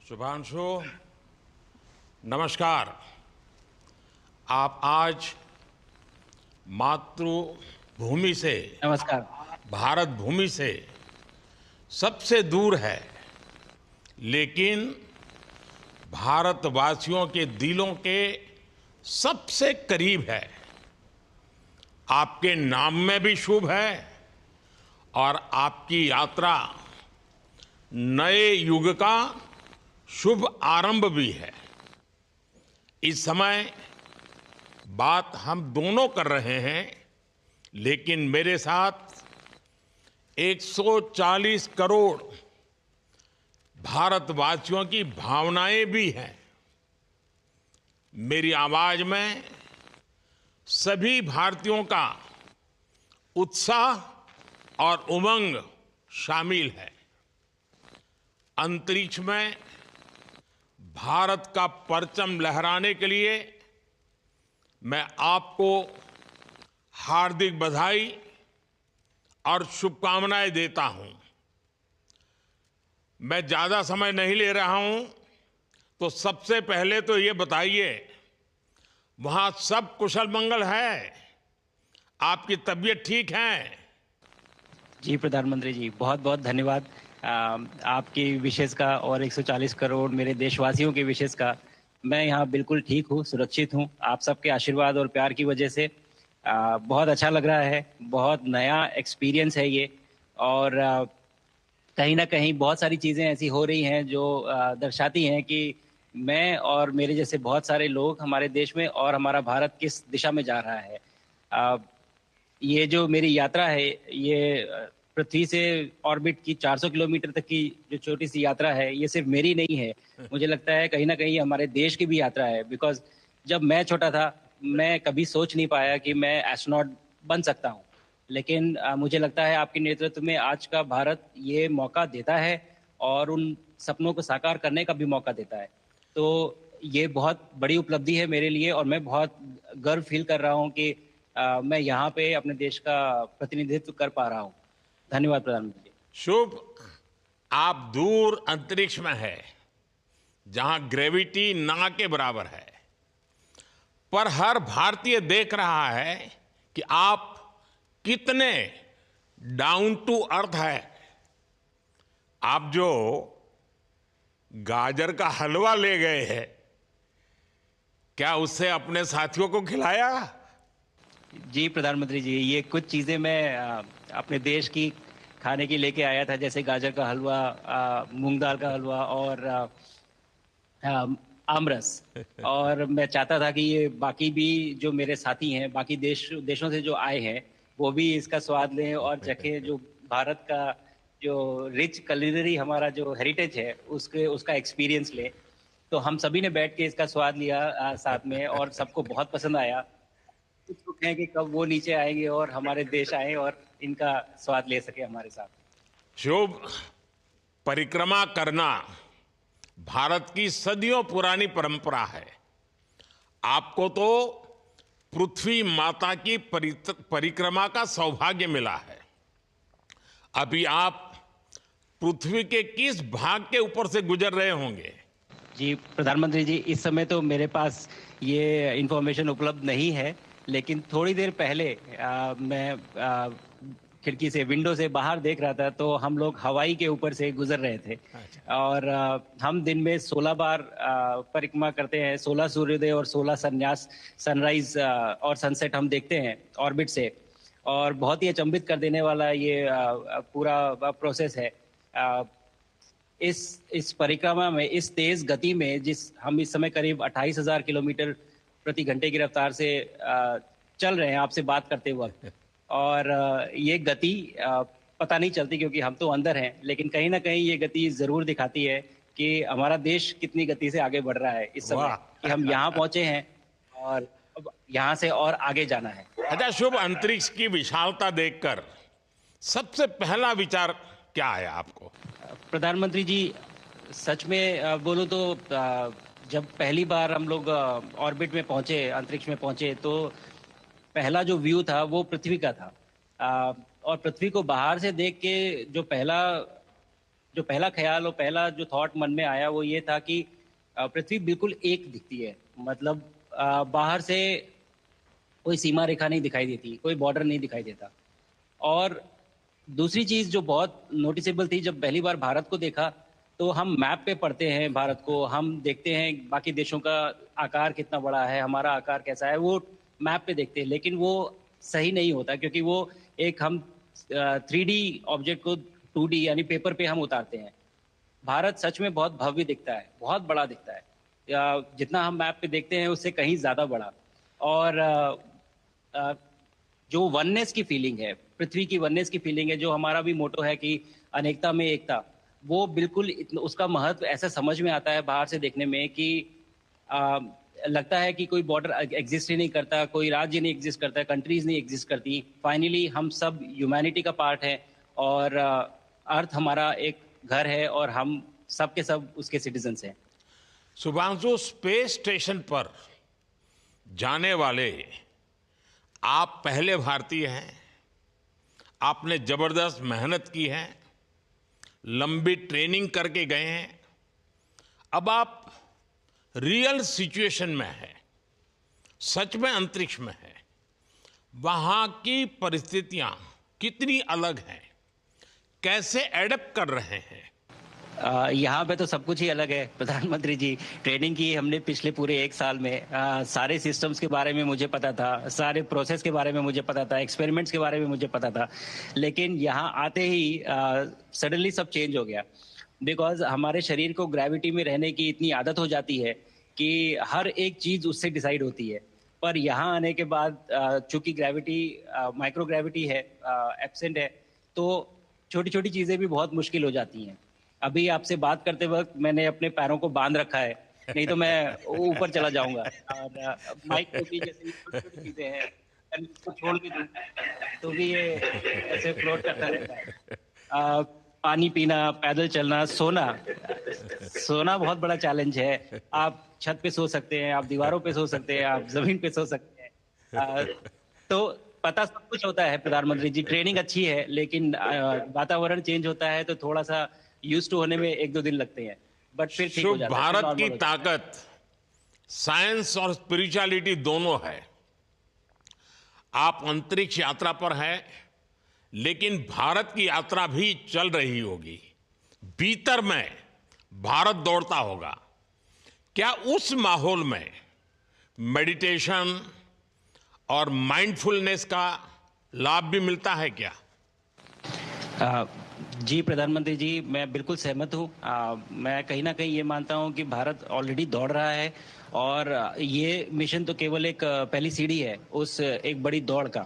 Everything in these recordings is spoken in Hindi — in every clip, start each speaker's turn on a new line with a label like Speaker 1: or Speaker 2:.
Speaker 1: शुभांशु, नमस्कार। आप आज मातृभूमि से,
Speaker 2: नमस्कार।
Speaker 1: भारत भूमि से सबसे दूर है, लेकिन भारतवासियों के दिलों के सबसे करीब है। आपके नाम में भी शुभ है और आपकी यात्रा नए युग का शुभ आरंभ भी है। इस समय बात हम दोनों कर रहे हैं, लेकिन मेरे साथ 140 करोड़ भारतवासियों की भावनाएं भी हैं। मेरी आवाज में सभी भारतीयों का उत्साह और उमंग शामिल है। अंतरिक्ष में भारत का परचम लहराने के लिए मैं आपको हार्दिक बधाई और शुभकामनाएं देता हूं। मैं ज्यादा समय नहीं ले रहा हूं, तो सबसे पहले तो ये बताइए, वहां सब कुशल मंगल है? आपकी तबीयत ठीक है?
Speaker 2: जी, प्रधानमंत्री जी, बहुत-बहुत धन्यवाद आपकी विशेष का और 140 करोड़ मेरे देशवासियों की विशेष का। मैं यहाँ बिल्कुल ठीक हूँ, सुरक्षित हूँ। आप सबके आशीर्वाद और प्यार की वजह से बहुत अच्छा लग रहा है। बहुत नया एक्सपीरियंस है ये और कहीं न कहीं बहुत सारी चीज़ें ऐसी हो रही हैं जो दर्शाती हैं कि मैं और मेरे जैसे बहुत सारे लोग हमारे देश में और हमारा भारत किस दिशा में जा रहा है। अ, ये जो मेरी यात्रा है, ये पृथ्वी से ऑर्बिट की 400 किलोमीटर तक की जो छोटी-सी यात्रा है, ये सिर्फ़ मेरी नहीं है। मुझे लगता है कहीं न कहीं हमारे देश की भी यात्रा है बिकॉज़ जब मैं छोटा था, मैं कभी सोच नहीं पाया कि मैं एस्ट्रोनॉट बन सकता हूँ। लेकिन मुझे लगता है आपके नेतृत्व में आज का भारत ये मौका देता है और उन सपनों को साकार करने का भी मौका देता है। तो ये बहुत बड़ी उपलब्धि है मेरे लिए और मैं बहुत गर्व फ़ील कर रहा हूँ कि मैं यहाँ पे अपने देश का प्रतिनिधित्व कर पा रहा हूँ। धन्यवाद प्रधानमंत्री जी।
Speaker 1: शुभ। आप दूर अंतरिक्ष में है, जहां ग्रेविटी ना के बराबर है, पर हर भारतीय देख रहा है कि आप कितने डाउन टू अर्थ है। आप जो गाजर का हलवा ले गए हैं, क्या उससे अपने साथियों को खिलाया?
Speaker 2: जी, प्रधानमंत्री जी, ये कुछ चीज़ें मैं अपने देश की खाने की लेके आया था जैसे गाजर का हलवा, मूँग दाल का हलवा और आमरस। और मैं चाहता था कि ये बाकी भी जो मेरे साथी हैं, बाकी देशों से जो आए हैं, वो भी इसका स्वाद लें और चखें जो भारत का जो रिच कुलिनरी हमारा जो हेरिटेज है, उसके उसका एक्सपीरियंस लें। तो हम सभी ने बैठ के इसका स्वाद लिया साथ में और सबको बहुत पसंद आया। उत्सुक हैं कि कब वो नीचे आएँगे और हमारे देश आएँ और इनका स्वाद ले सकें हमारे साथ।
Speaker 1: शुभ। परिक्रमा करना भारत की सदियों पुरानी परंपरा है। आपको तो पृथ्वी माता की परिक्रमा का सौभाग्य मिला है। अभी आप पृथ्वी के किस भाग के ऊपर से गुजर रहे होंगे?
Speaker 2: जी, प्रधानमंत्री जी, इस समय तो मेरे पास ये इन्फॉर्मेशन उपलब्ध नहीं है, लेकिन थोड़ी देर पहले मैं खिड़की से विंडो से बाहर देख रहा था, तो हम लोग हवाई के ऊपर से गुज़र रहे थे
Speaker 1: अच्छा।
Speaker 2: और हम दिन में 16 बार परिक्रमा करते हैं, 16 सूर्योदय और 16 संन्यास सनराइज़ और सनसेट हम देखते हैं ऑर्बिट से और बहुत ही अचंभित कर देने वाला ये पूरा प्रोसेस है। अ, इस परिक्रमा में इस तेज गति में जिस हम इस समय करीब 28,000 किलोमीटर प्रति घंटे की रफ्तार से चल रहे हैं आपसे बात करते वक्त और ये गति पता नहीं चलती क्योंकि हम तो अंदर हैं लेकिन कहीं ना कहीं ये गति जरूर दिखाती है कि हमारा देश कितनी गति से आगे बढ़ रहा है इस समय
Speaker 1: वाह।
Speaker 2: कि हम यहाँ पहुंचे हैं और अब यहाँ से और आगे जाना है।
Speaker 1: अच्छा शुभ, अंतरिक्ष की विशालता देखकर सबसे पहला विचार क्या आया आपको?
Speaker 2: प्रधानमंत्री जी, सच में बोलूँ तो जब पहली बार हम लोग ऑर्बिट में पहुंचे, अंतरिक्ष में पहुंचे, तो पहला जो व्यू था वो पृथ्वी का था। और पृथ्वी को बाहर से देख के जो पहला जो पहला ख्याल और पहला जो थॉट मन में आया वो ये था कि पृथ्वी बिल्कुल एक दिखती है। मतलब बाहर से कोई सीमा रेखा नहीं दिखाई देती, कोई बॉर्डर नहीं दिखाई देता। और दूसरी चीज जो बहुत नोटिसेबल थी, जब पहली बार भारत को देखा तो हम मैप पे पढ़ते हैं भारत को, हम देखते हैं बाकी देशों का आकार कितना बड़ा है, हमारा आकार कैसा है, वो मैप पे देखते हैं। लेकिन वो सही नहीं होता, क्योंकि वो एक हम 3D ऑब्जेक्ट को 2D यानी पेपर पे हम उतारते हैं। भारत सच में बहुत भव्य दिखता है, बहुत बड़ा दिखता है, जितना हम मैप पे देखते हैं उससे कहीं ज्यादा बड़ा। और अ, जो वननेस की फीलिंग है, पृथ्वी की वननेस की फीलिंग है, जो हमारा भी मोटो है कि अनेकता में एकता, वो बिल्कुल उसका महत्व ऐसा समझ में आता है बाहर से देखने में कि आ, लगता है कि कोई बॉर्डर एग्जिस्ट ही नहीं करता, कोई राज्य नहीं एग्जिस्ट करता, कंट्रीज नहीं एग्जिस्ट करती। फाइनली हम सब ह्यूमैनिटी का पार्ट है, और अर्थ हमारा एक घर है, और हम सब के सब उसके सिटीजन्स हैं।
Speaker 1: शुभांशु, स्पेस स्टेशन पर जाने वाले आप पहले भारतीय हैं। आपने जबरदस्त मेहनत की है, लंबी ट्रेनिंग करके गए हैं। अब आप रियल सिचुएशन में हैं, सच में अंतरिक्ष में हैं। वहां की परिस्थितियां कितनी अलग हैं, कैसे एडप्ट कर रहे हैं?
Speaker 2: यहाँ पे तो सब कुछ ही अलग है प्रधानमंत्री जी। ट्रेनिंग की हमने पिछले पूरे 1 साल में। सारे सिस्टम्स के बारे में मुझे पता था, सारे प्रोसेस के बारे में मुझे पता था, एक्सपेरिमेंट्स के बारे में मुझे पता था। लेकिन यहाँ आते ही सडनली सब चेंज हो गया। बिकॉज हमारे शरीर को ग्रेविटी में रहने की इतनी आदत हो जाती है कि हर एक चीज उससे डिसाइड होती है। पर यहाँ आने के बाद चूंकि ग्रेविटी माइक्रो ग्रेविटी है, एब्सेंट है, तो छोटी छोटी चीजें भी बहुत मुश्किल हो जाती हैं। अभी आपसे बात करते वक्त मैंने अपने पैरों को बांध रखा है, नहीं तो मैं ऊपर चला जाऊंगा। और माइक पे भी जैसे छोटी छोटी चीजें हैं, अगर इसको छोड़ भी दूं तो भी ये ऐसे फ्लोट करता रहता है। पानी पीना, पैदल चलना, सोना। सोना बहुत बड़ा चैलेंज है। आप छत पे सो सकते हैं, आप दीवारों पे सो सकते हैं, आप जमीन पे सो सकते हैं। तो पता सब कुछ होता है प्रधानमंत्री जी, ट्रेनिंग अच्छी है, लेकिन वातावरण चेंज होता है तो थोड़ा सा यूज टू होने में 1-2 दिन लगते हैं, बट फिर ठीक हो
Speaker 1: शुभ,
Speaker 2: जाता है, फिर
Speaker 1: भारत की
Speaker 2: नॉर्मल हो जाता है।
Speaker 1: ताकत साइंस और स्पिरिचुअलिटी दोनों है। आप अंतरिक्ष यात्रा पर हैं, लेकिन भारत की यात्रा भी चल रही होगी। भीतर में भारत दौड़ता होगा। क्या उस माहौल में मेडिटेशन और माइंडफुलनेस का लाभ भी मिलता है क्या?
Speaker 2: अ, जी प्रधानमंत्री जी, मैं बिल्कुल सहमत हूँ। मैं कहीं ना कहीं ये मानता हूँ कि भारत ऑलरेडी दौड़ रहा है, और ये मिशन तो केवल एक पहली सीढ़ी है उस एक बड़ी दौड़ का।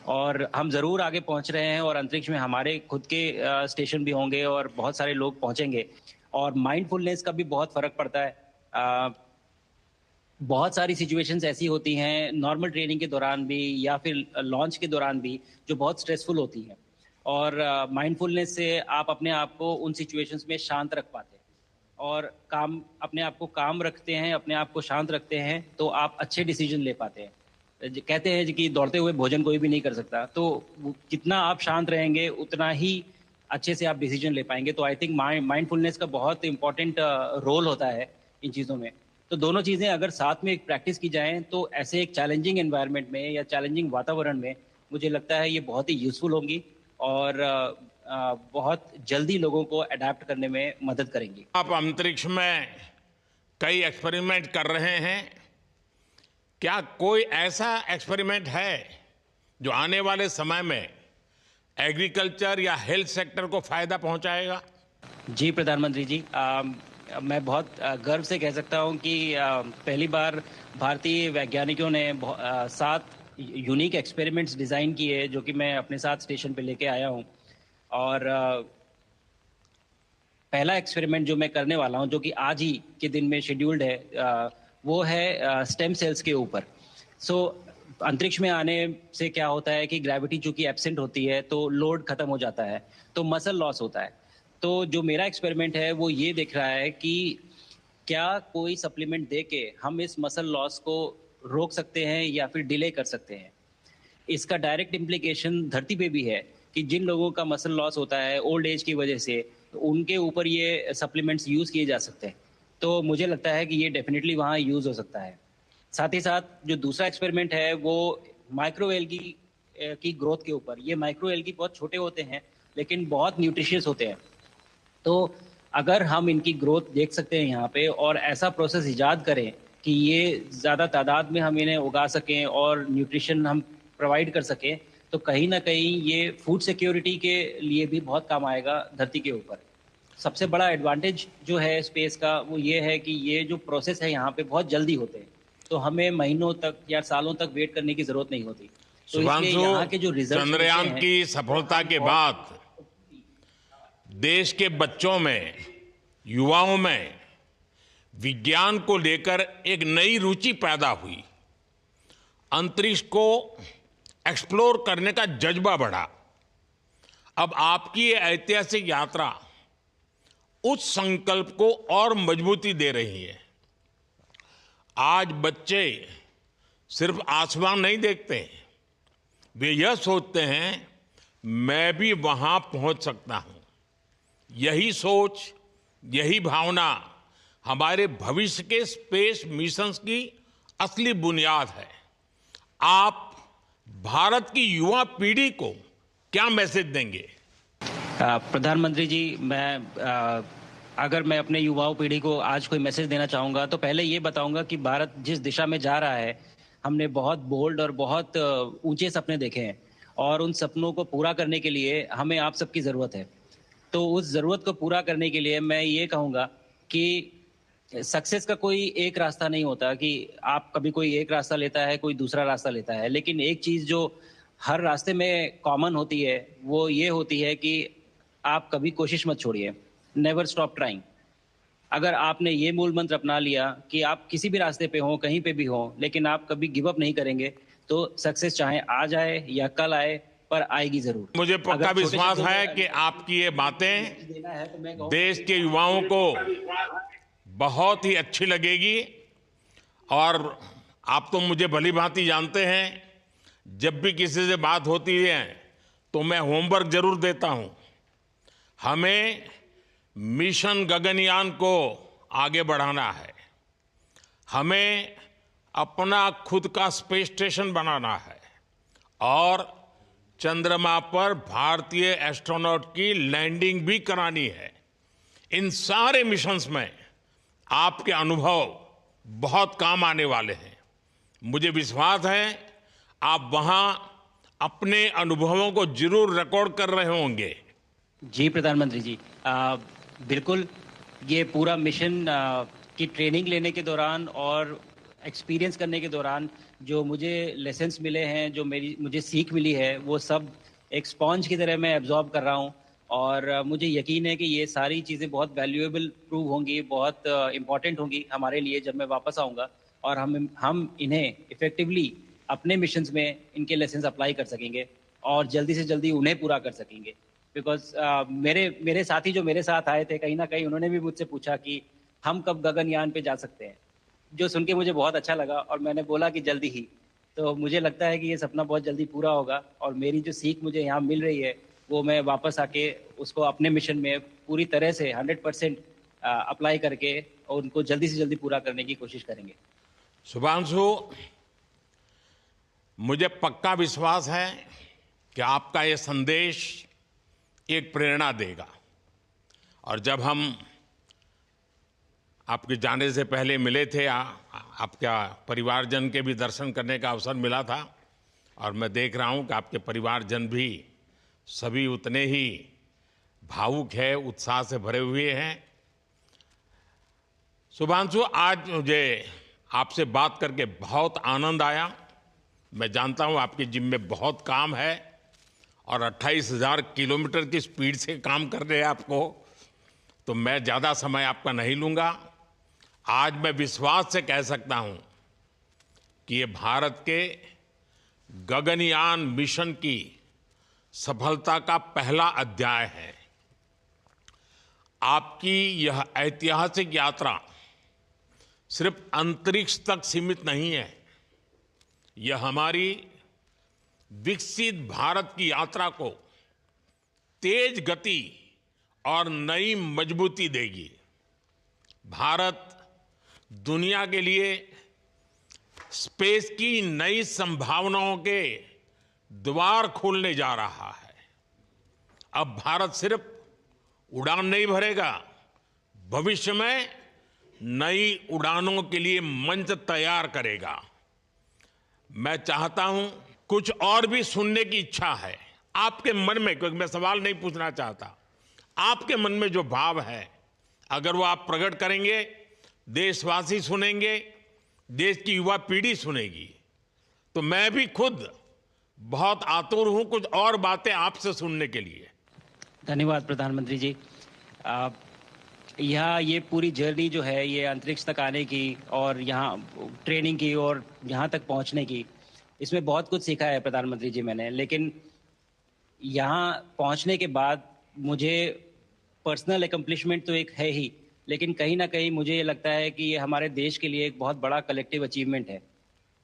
Speaker 2: और हम जरूर आगे पहुंच रहे हैं, और अंतरिक्ष में हमारे खुद के स्टेशन भी होंगे और बहुत सारे लोग पहुंचेंगे। और माइंडफुलनेस का भी बहुत फर्क पड़ता है। बहुत सारी सिचुएशंस ऐसी होती हैं नॉर्मल ट्रेनिंग के दौरान भी, या फिर लॉन्च के दौरान भी, जो बहुत स्ट्रेसफुल होती हैं। और माइंडफुलनेस से आप अपने आप को उन सिचुएशंस में शांत रख पाते हैं, और काम अपने आप को काम रखते हैं, अपने आप को शांत रखते हैं, तो आप अच्छे डिसीजन ले पाते हैं। कहते हैं कि दौड़ते हुए भोजन कोई भी नहीं कर सकता, तो जितना आप शांत रहेंगे उतना ही अच्छे से आप डिसीजन ले पाएंगे। तो आई थिंक माइंडफुलनेस का बहुत इंपॉर्टेंट रोल होता है इन चीज़ों में। तो दोनों चीज़ें अगर साथ में प्रैक्टिस की जाएं तो ऐसे एक चैलेंजिंग एनवायरनमेंट में या चैलेंजिंग वातावरण में मुझे लगता है ये बहुत ही यूजफुल होंगी, और बहुत जल्दी लोगों को अडेप्ट करने में मदद करेंगी।
Speaker 1: आप अंतरिक्ष में कई एक्सपेरिमेंट कर रहे हैं। क्या कोई ऐसा एक्सपेरिमेंट है जो आने वाले समय में एग्रीकल्चर या हेल्थ सेक्टर को फायदा पहुंचाएगा?
Speaker 2: जी प्रधानमंत्री जी, मैं बहुत गर्व से कह सकता हूं कि पहली बार भारतीय वैज्ञानिकों ने 7 यूनिक एक्सपेरिमेंट्स डिज़ाइन किए, जो कि मैं अपने साथ स्टेशन पे लेके आया हूं। और पहला एक्सपेरिमेंट जो मैं करने वाला हूं, जो कि आज ही के दिन में शेड्यूल्ड है, वो है स्टेम सेल्स के ऊपर। सो अंतरिक्ष में आने से क्या होता है कि ग्रेविटी चूंकि एब्सेंट होती है तो लोड खत्म हो जाता है, तो मसल लॉस होता है। तो जो मेरा एक्सपेरिमेंट है वो ये देख रहा है कि क्या कोई सप्लीमेंट दे के हम इस मसल लॉस को रोक सकते हैं या फिर डिले कर सकते हैं। इसका डायरेक्ट इम्प्लीकेशन धरती पे भी है कि जिन लोगों का मसल लॉस होता है ओल्ड एज की वजह से, उनके ऊपर ये सप्लीमेंट्स यूज़ किए जा सकते हैं। तो मुझे लगता है कि ये डेफ़िनिटली वहाँ यूज़ हो सकता है। साथ ही साथ जो दूसरा एक्सपेरिमेंट है वो माइक्रो एल्गी की ग्रोथ के ऊपर। ये माइक्रो एल्गी बहुत छोटे होते हैं, लेकिन बहुत न्यूट्रिशियस होते हैं। तो अगर हम इनकी ग्रोथ देख सकते हैं यहाँ पे और ऐसा प्रोसेस इजाद करें कि ये ज़्यादा तादाद में हम इन्हें उगा सकें और न्यूट्रिशन हम प्रोवाइड कर सकें, तो कहीं न कहीं ये फूड सिक्योरिटी के लिए भी बहुत काम आएगा धरती के ऊपर। सबसे बड़ा एडवांटेज जो है स्पेस का वो ये है कि ये जो प्रोसेस है यहाँ पे बहुत जल्दी होते हैं। तो हमें महीनों तक या सालों तक वेट करने की ज़रूरत नहीं होती। तो इसलिए
Speaker 1: शुभांशु,
Speaker 2: यहाँ के जो रिज़ल्ट्स मिलते
Speaker 1: चंद्रयान
Speaker 2: हैं
Speaker 1: की
Speaker 2: वो
Speaker 1: सफलता
Speaker 2: हम
Speaker 1: के
Speaker 2: बहुत
Speaker 1: बाद देश के बच्चों में, युवाओं में विज्ञान को लेकर एक नई रुचि पैदा हुई। अंतरिक्ष को एक्सप्लोर करने का जज्बा बढ़ा। अब आपकी ये ऐतिहासिक यात्रा उस संकल्प को और मजबूती दे रही है। आज बच्चे सिर्फ आसमान नहीं देखते, वे यह सोचते हैं मैं भी वहां पहुंच सकता हूं। यही सोच, यही भावना हमारे भविष्य के स्पेस मिशंस की असली बुनियाद है। आप भारत की युवा पीढ़ी को क्या मैसेज देंगे?
Speaker 2: प्रधानमंत्री जी, अगर मैं अपने युवाओं पीढ़ी को आज कोई मैसेज देना चाहूँगा तो पहले ये बताऊँगा कि भारत जिस दिशा में जा रहा है, हमने बहुत बोल्ड और बहुत ऊंचे सपने देखे हैं और उन सपनों को पूरा करने के लिए हमें आप सबकी ज़रूरत है। तो उस ज़रूरत को पूरा करने के लिए मैं ये कहूँगा कि सक्सेस का कोई एक रास्ता नहीं होता कि आप कभी कोई एक रास्ता लेता है, कोई दूसरा रास्ता लेता है। लेकिन एक चीज़ जो हर रास्ते में कॉमन होती है, वो ये होती है कि आप कभी कोशिश मत छोड़िए। Never stop trying. अगर आपने ये मूल मंत्र अपना लिया कि आप किसी भी रास्ते पे हों, कहीं पे भी हों, लेकिन आप कभी गिव अप नहीं करेंगे, तो सक्सेस चाहे आज आए या कल आए, पर आएगी ज़रूर।
Speaker 1: मुझे पक्का
Speaker 2: अगर छोटे
Speaker 1: विश्वास
Speaker 2: शब्दों
Speaker 1: है
Speaker 2: में
Speaker 1: कि आपकी ये बातें
Speaker 2: देना है तो मैं कहूँ
Speaker 1: देश के युवाओं को बहुत ही अच्छी लगेगी। और आप तो मुझे भली भांति जानते हैं, जब भी किसी से बात होती है तो मैं होमवर्क जरूर देता हूं। हमें मिशन गगनयान को आगे बढ़ाना है। हमें अपना खुद का स्पेस स्टेशन बनाना है और चंद्रमा पर भारतीय एस्ट्रोनॉट की लैंडिंग भी करानी है। इन सारे मिशंस में आपके अनुभव बहुत काम आने वाले हैं। मुझे विश्वास है आप वहां अपने अनुभवों को जरूर रिकॉर्ड कर रहे होंगे।
Speaker 2: जी प्रधानमंत्री जी, बिल्कुल। ये पूरा मिशन की ट्रेनिंग लेने के दौरान और एक्सपीरियंस करने के दौरान जो मुझे लेसन्स मिले हैं, जो मुझे सीख मिली है, वो सब एक स्पॉन्ज की तरह मैं एब्जॉर्ब कर रहा हूँ। और मुझे यकीन है कि ये सारी चीज़ें बहुत वैल्यूएबल प्रूव होंगी, बहुत इम्पॉर्टेंट होंगी हमारे लिए जब मैं वापस आऊँगा। और हम इन्हें इफ़ेक्टिवली अपने मिशंस में इनके लेसन्स अप्लाई कर सकेंगे और जल्दी से जल्दी उन्हें पूरा कर सकेंगे। बिकॉज़ मेरे साथी जो मेरे साथ आए थे, कहीं न कहीं उन्होंने भी मुझसे पूछा कि हम कब गगनयान पे जा सकते हैं? जो सुन के मुझे बहुत अच्छा लगा और मैंने बोला कि जल्दी ही। तो मुझे लगता है कि ये सपना बहुत जल्दी पूरा होगा और मेरी जो सीख मुझे यहाँ मिल रही है, वो मैं वापस आके उसको अपने मिशन में पूरी तरह से 100% अप्लाई करके और उनको जल्दी से जल्दी पूरा करने की कोशिश करेंगे।
Speaker 1: शुभांशु, मुझे पक्का विश्वास है कि आपका ये संदेश एक प्रेरणा देगा। और जब हम आपके जाने से पहले मिले थे, आपका परिवारजन के भी दर्शन करने का अवसर मिला था और मैं देख रहा हूं कि आपके परिवारजन भी सभी उतने ही भावुक है, उत्साह से भरे हुए हैं। शुभांशु, आज मुझे आपसे बात करके बहुत आनंद आया। मैं जानता हूं आपके जिम में बहुत काम है और 28,000 किलोमीटर की स्पीड से काम कर रहे हैं आपको, तो मैं ज़्यादा समय आपका नहीं लूँगा। आज मैं विश्वास से कह सकता हूं कि ये भारत के गगनयान मिशन की सफलता का पहला अध्याय है। आपकी यह ऐतिहासिक यात्रा सिर्फ अंतरिक्ष तक सीमित नहीं है, यह हमारी विकसित भारत की यात्रा को तेज गति और नई मजबूती देगी। भारत दुनिया के लिए स्पेस की नई संभावनाओं के द्वार खोलने जा रहा है। अब भारत सिर्फ उड़ान नहीं भरेगा, भविष्य में नई उड़ानों के लिए मंच तैयार करेगा। मैं चाहता हूं, कुछ और भी सुनने की इच्छा है आपके मन में, क्योंकि मैं सवाल नहीं पूछना चाहता, आपके मन में जो भाव है अगर वो आप प्रकट करेंगे, देशवासी सुनेंगे, देश की युवा पीढ़ी सुनेगी, तो मैं भी खुद बहुत आतुर हूं कुछ और बातें आपसे सुनने के लिए।
Speaker 2: धन्यवाद प्रधानमंत्री जी। आप यहाँ ये पूरी जर्नी जो है ये अंतरिक्ष तक आने की और यहाँ ट्रेनिंग की और यहाँ तक पहुँचने की, इसमें बहुत कुछ सीखा है प्रधानमंत्री जी मैंने। लेकिन यहाँ पहुँचने के बाद मुझे पर्सनल एकम्प्लिशमेंट तो एक है ही, लेकिन कहीं ना कहीं मुझे ये लगता है कि ये हमारे देश के लिए एक बहुत बड़ा कलेक्टिव अचीवमेंट है।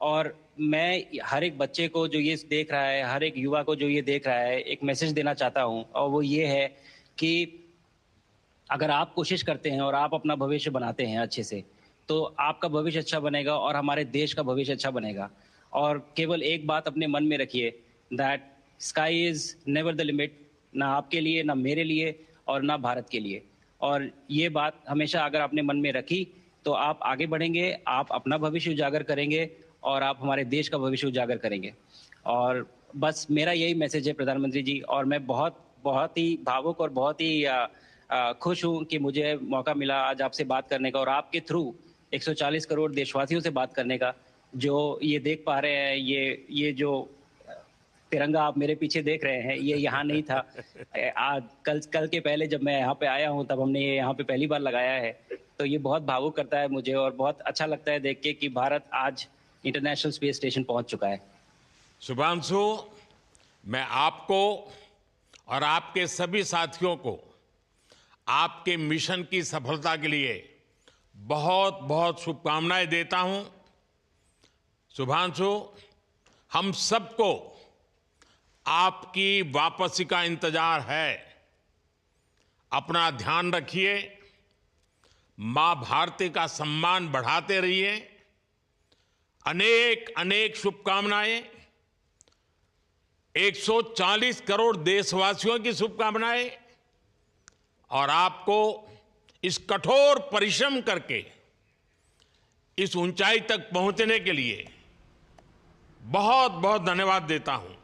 Speaker 2: और मैं हर एक बच्चे को जो ये देख रहा है, हर एक युवा को जो ये देख रहा है, एक मैसेज देना चाहता हूँ, और वो ये है कि अगर आप कोशिश करते हैं और आप अपना भविष्य बनाते हैं अच्छे से, तो आपका भविष्य अच्छा बनेगा और हमारे देश का भविष्य अच्छा बनेगा। और केवल एक बात अपने मन में रखिए, that sky is never the limit, ना आपके लिए, ना मेरे लिए और ना भारत के लिए। और ये बात हमेशा अगर आपने मन में रखी तो आप आगे बढ़ेंगे, आप अपना भविष्य उजागर करेंगे और आप हमारे देश का भविष्य उजागर करेंगे। और बस मेरा यही मैसेज है प्रधानमंत्री जी। और मैं बहुत बहुत ही भावुक और बहुत ही खुश हूं कि मुझे मौका मिला आज आपसे बात करने का और आपके थ्रू 140 करोड़ देशवासियों से बात करने का। जो ये देख पा रहे हैं, ये जो तिरंगा आप मेरे पीछे देख रहे हैं, ये यहाँ नहीं था। आज कल के पहले जब मैं यहाँ पे आया हूँ तब हमने ये यहाँ पे पहली बार लगाया है। तो ये बहुत भावुक करता है मुझे और बहुत अच्छा लगता है देख के कि भारत आज इंटरनेशनल स्पेस स्टेशन पहुँच चुका है।
Speaker 1: शुभांशु, मैं आपको और आपके सभी साथियों को आपके मिशन की सफलता के लिए बहुत बहुत शुभकामनाएं देता हूं। शुभांशु, हम सबको आपकी वापसी का इंतजार है। अपना ध्यान रखिए, मां भारती का सम्मान बढ़ाते रहिए। अनेक अनेक शुभकामनाएं, 140 करोड़ देशवासियों की शुभकामनाएं, और आपको इस कठोर परिश्रम करके इस ऊंचाई तक पहुंचने के लिए बहुत बहुत धन्यवाद देता हूं।